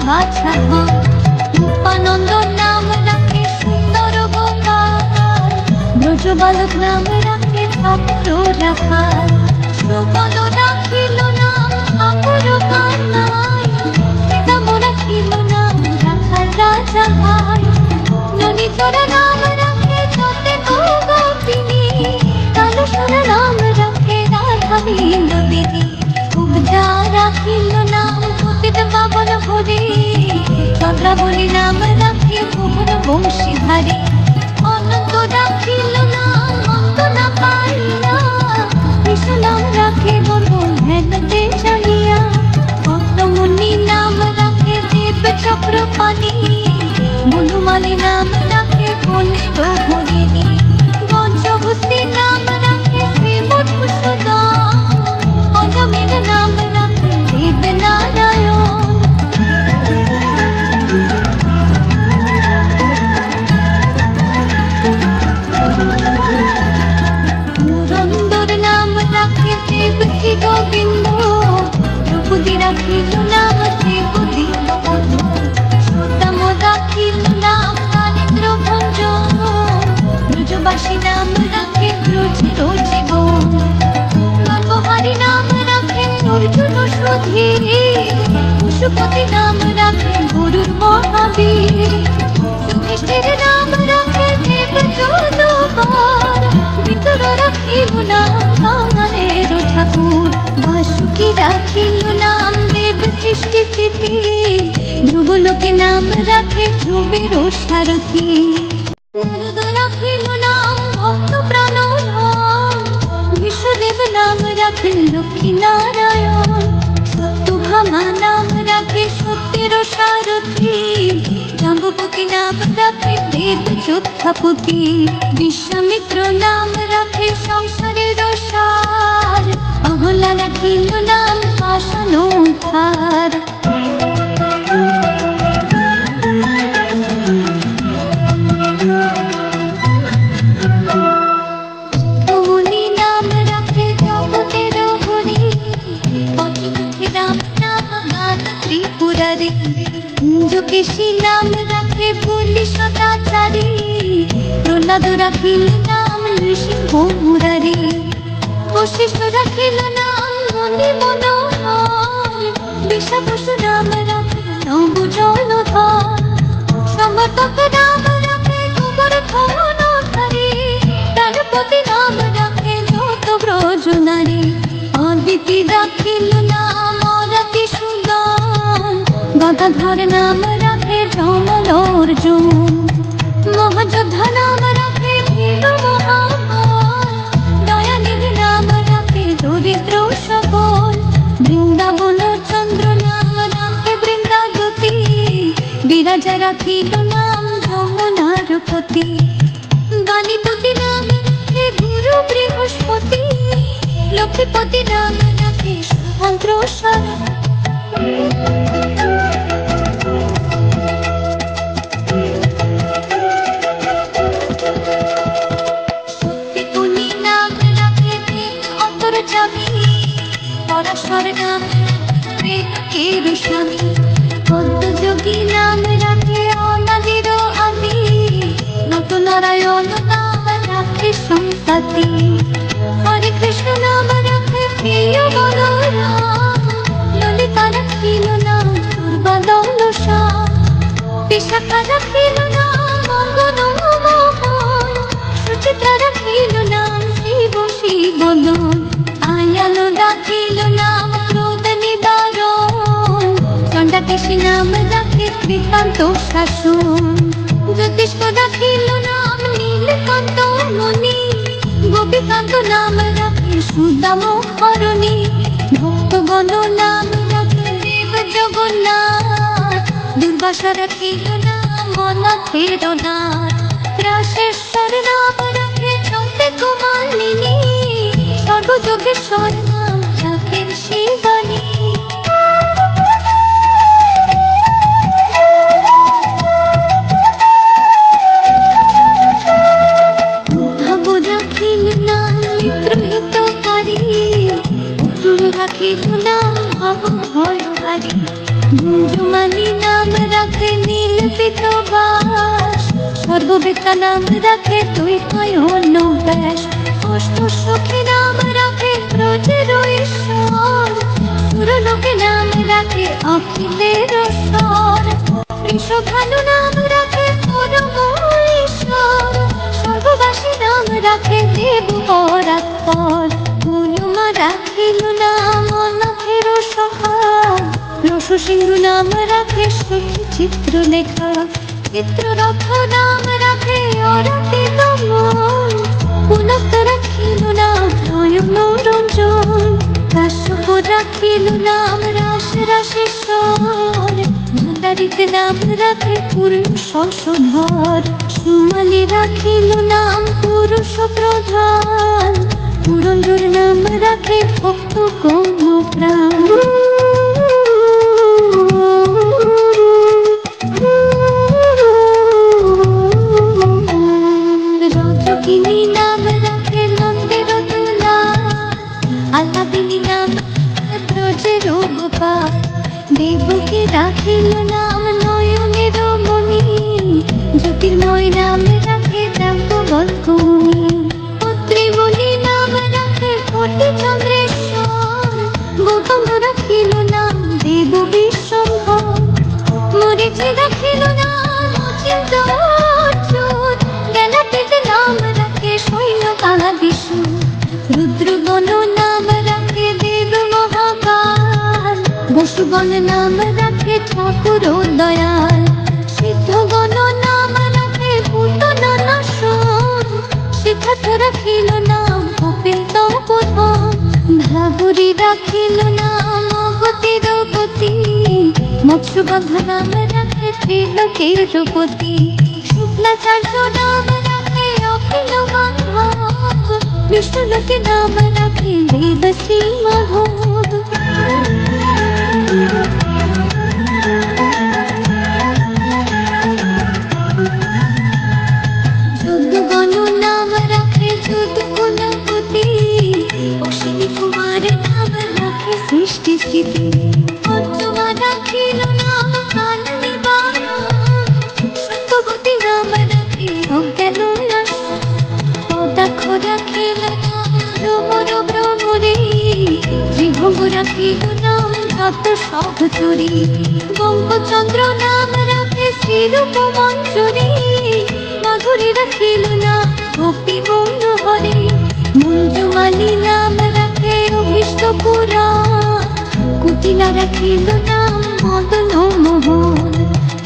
বাছা হয়। রূপানন্দ নাম রাখে সুন্দর গোপাল, ব্রজ বালক নাম রাখে ঠাকুর রাখাল। সুপদ রাখিল নাম ঠাকুর কানাই, সীতাম রাখিল নাম রাখাল রাজা ভাই। ললিতরা নাম রাখে যতে গোপিনী, কালুসরা নাম রাখে রাধা বিনোদিনী। কুব্জা রাখিল নাম পতিত পাবন ভরে, চন্দ্রাবলী নাম রাখে ভুবন বংশীধারী। অনন্ত রাখিল নাম অন্তনা পাইয়া, কৃষ্ণ নাম রাখে বন্ধু ধ্যানতে চাহিয়া। পদ্মমুনি নাম রাখে দেব চক্রপাণি, মধুমালী নাম রাখে কনিষ্ঠ হরিণী। পঞ্চভূতি নাম রাখে শ্রী মধুসূদন, অজমের নাম রাখে দেব নারায়ণ। পুরন্দর নাম রাখে দেবকী গোবিন্দ, দ্রৌপদী রাখিল নাম দেবকী গোবিন্দ। সুদাম রাখিল নাম নরেন্দ্র ভঞ্জন, ব্রজবাসী নাম রাখে ব্রজের জীবন। নরহরি নাম রাখে অর্জুন সুধীর, পশুপতি নাম রাখে গরুর মহাবীর। যুধিষ্ঠির নাম রাখে দেব যদুবর, বিদুর রাখিল নাম কাঙালের ঠাকুর। বাসুকি রাখিল নাম দেব সৃষ্টিস্থিতি, ধ্রুবলোকে নাম রাখে ধ্রুবের সারথি। নারদ রাখিল নাম ভক্ত প্রাণধন, বিষ্ণুদেব নাম রাখেন লক্ষ্মী নারায়ণ। সত্যভামা নাম রাখে সত্যের সারথি, জাম্বুবতী নাম রাখে দেব যোদ্ধাপতি। বিশ্বামিত্র নাম রাখে সংসারের সার, অহল্যা রাখিল নাম পাষাণ উদ্ধার। মুনি নাম রাখে জগতের হরি, পঞ্চমুখী রাম নাম গান ত্রিপুরারি। কুঞ্জকেশী নাম রাখে বলি সদাচারী, প্রহ্লাদ রাখিল নাম নৃসিংহ মুরারি। বশিষ্ঠ রাখিল নাম মনি মনোহর, বিষাবসু নাম রাখে নব জলধর। সমর্থক নাম রাখে গোবর্ধনধারী, প্রাণপতি নাম রাখে যত ব্রজ নারী। অদিতি রাখিল নাম অরতি সুদন, গদাধর নাম রাখে যমল অর্জুন। মহাযোদ্ধা নাম রাখে ভীম মহাবল, দয়ানিধি নাম রাখে দরিদ্র সকল। বৃন্দাবন চন্দ্র নাম রাখে বৃন্দাগতি, বিরাজা রাখিল নাম যমুনার পতি। গালিপতি নাম রাখে গুরু বৃহস্পতি, লক্ষ্মীপতি নাম রাখে সুভদ্র সারা। সত্যিপুনি নাম রাখে অন্তর্যামী, পরাশর নাম রাখে স্বামী। পদ্মযোগী নাম রাখে অনাদির আদি, নটনারায়ণ নাম রাখে সম্পত্তি। হরে কৃষ্ণ নাম রাখে প্রিয় বলরাম, ললিতা রাখিল নাম দুর্বাদল শ্যাম। বিশাখা রাখিল নাম অঙ্গন মোহন, সুচিত্রা রাখিল নাম শিব শিবদন। আয়াল রাখিল নাম ক্রোধ নিবারণ, চণ্ডাকেশী নাম রাখে শ্রীকান্ত শাসন। জ্যোতিষ্ক রাখিল নাম নীলকান্ত মুনি, গোপীকান্ত নাম রাখে সুদাম হরণী। ভক্তগণ নাম রাখে দেব জগন্নাথ, দুর্বাসা রাখিল নাম অনাথের নাথ। রাশেশ্বর নাম রাখে চন্দ্র কুমারিণী, সর্বযোগেশ্বর নাম রাখেন শিবানী। রাখিল নাম মিত্রহিতকারী, রাখিল নাম ভয়হারী। মঞ্জুমালি নাম রাখে নীল পিতবাস, সর্ববেতা নাম রাখে তুই নয়ন ব্যাস, অষ্ট সখী নাম রাখে ব্রজের ঈশ্বর, সুরলোকে নাম রাখে অখিলের স্বর, ঋষভানু নাম রাখে পরম ঈশ্বর, সর্ববাসী নাম রাখে দেব পরাৎপর, গুরুমা রাখিল নাম অনাথের সহায়, রসসিন্ধু নাম রাখে সখী চিত্রলেখা, চিত্ররথ নাম রাখে অরাতিত মন, পুলক রাখিল নাম নয়ন রঞ্জন, কাশ্যপ রাখিল নাম রাস রাসেশ্বর, মন্দারিতে নাম রাখে পুরুষ শশধর, সুমালি রাখিল নাম পুরুষ প্রধান, পুরন্দর নাম রাখে ভক্ত গণ প্রাণ। রজকিনী নাম রাখে নন্দের দোলা, আল্লাদিনী নাম ব্রজের গোপাল, দেবকে রাখিল নাম নয়নের মণি, জ্যোতির্ময় নাম রাখে যাজ্ঞবল্ক্যমুনি, ত্রিমণি নাম রাখে কোটি চন্দ্রেশ্বর, গৌতম রাখিল নাম দেব বিশ্বম্ভর, মরিচি রাখিল নাম অচিন্ত অচ্যুত, গেলাটিতে নাম রাখে শৈল কালাবিশু, রুদ্রগণ নাম রাখে দেব মহাকাল, বসুগণ নাম রাখে ঠাকুর দয়াল, সিদ্ধগণ নাম রাখে ভূত নানাসন, সিদ্ধার্থ রাখিল নাম কপিল তপোধন, ভাগুরি রাখিল নাম অগতির গতি, মৎস্যগন্ধ নাম রাখে ত্রিলোকের পতি, শুক্লাচার্য নাম রাখে অখিল বান্ধব, বিষ্ণুলোকে নাম রাখে দেবশ্রী মাধব। যদুগণ নাম রাখে যদুকুলপতি, অশ্বিনী কুমার নাম রাখে সৃষ্টি স্থিতি, পঞ্চমা রাখিল নাম কাল নিবারণ, সত্যবতী নাম রাখে অজ্ঞান নাশন, পদাক্ষ রাখিল নাম ভ্রমর ভ্রমরে, ত্রিভঙ্গ রাখিল নাম যত সহচরী, বঙ্গচন্দ্র নাম রাখে শ্রীরূপ মঞ্জরী, মাধুরী রাখিল নাম গোপী মনোহরে, মঞ্জুমালি নাম রাখে অভীষ্ট পুরাণ, কুটিলা রাখিল নাম মদন মোহন,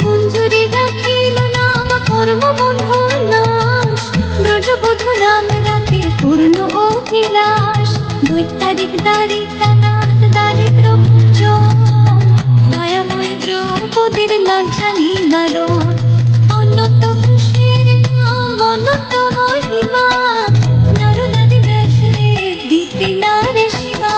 মঞ্জুরি রাখিল নাম কর্মবন্ধু নাশ, ব্রজবধূ নাম রাখে পূর্ণ অভিলাষ, দৈত্যারিক দারিদ্রনাথ দারিদ্র মোচন, দয়াময় দ্রৌপদীর লজ্জা নিবারণ, অনন্ত কৃষ্ণের নাম অনন্ত মহিমা, নরনারী ব্যাসে দিতে নারে শিবা।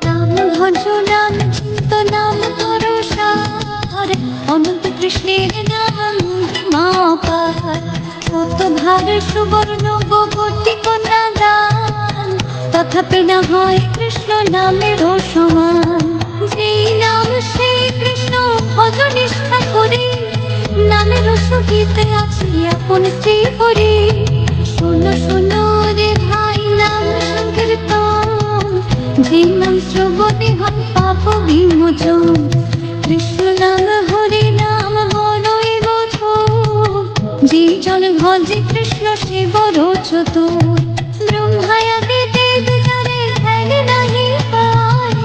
নাম ভজ নাম চিন্ত নাম তরসার, অনন্ত কৃষ্ণের নাম মা পার, শতভার সুবর্ণ গোপটি কন্যা দান, তথাপি না হয় কৃষ্ণ নামের সমান, যেই নাম সেই কৃষ্ণ ভজ নিষ্ঠা করে, নামের সহিতে আছে আপন শ্রী হরি, শোনো শোনো রে ভাই নাম সংকীর্তন, যেই নাম শ্রবণে হয় পাপ বিমোচন, কৃষ্ণ নাম হরি নাম বড়ই মধুর, যে জন ভজে কৃষ্ণ সে বড় চতুর, ব্রহ্মায়াদি দেব যারে ধ্যান নাহি পায়,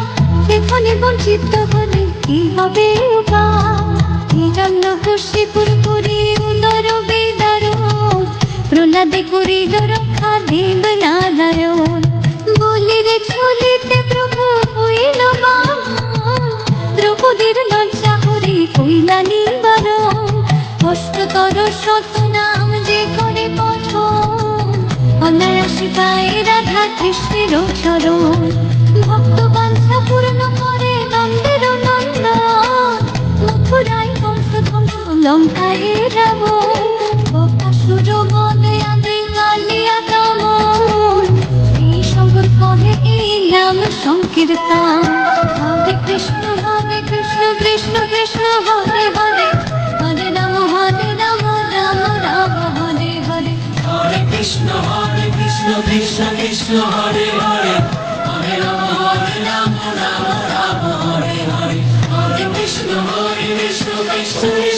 সেখানে বঞ্চিত হলে কি হবে উপায়, হিরণ্যকশিপুর করি উদর বিদারণ, প্রহ্লাদে করিল রক্ষা দেব নারায়ণ, বলিরে চলিতে প্রভু হইল বামন, দ্রৌপদীর লজ্জা হরি কইলা নিবারণ, অষ্টতর শত নাম যে করে পঠন, অনায়াসে পায় রাধা কৃষ্ণের চরণ, ভক্ত বাঞ্ছা পূর্ণ করে নন্দের নন্দন, মথুরায় কংস ধ্বংস লঙ্কায় রাবণ, বকাসুর বনে আদি কালিয়া কৃষ্ণ কৃষ্ণ কৃষ্ণ হরে হরে হরে রাম রাম রাম হরে হরে হরে কৃষ্ণ কৃষ্ণ কৃষ্ণ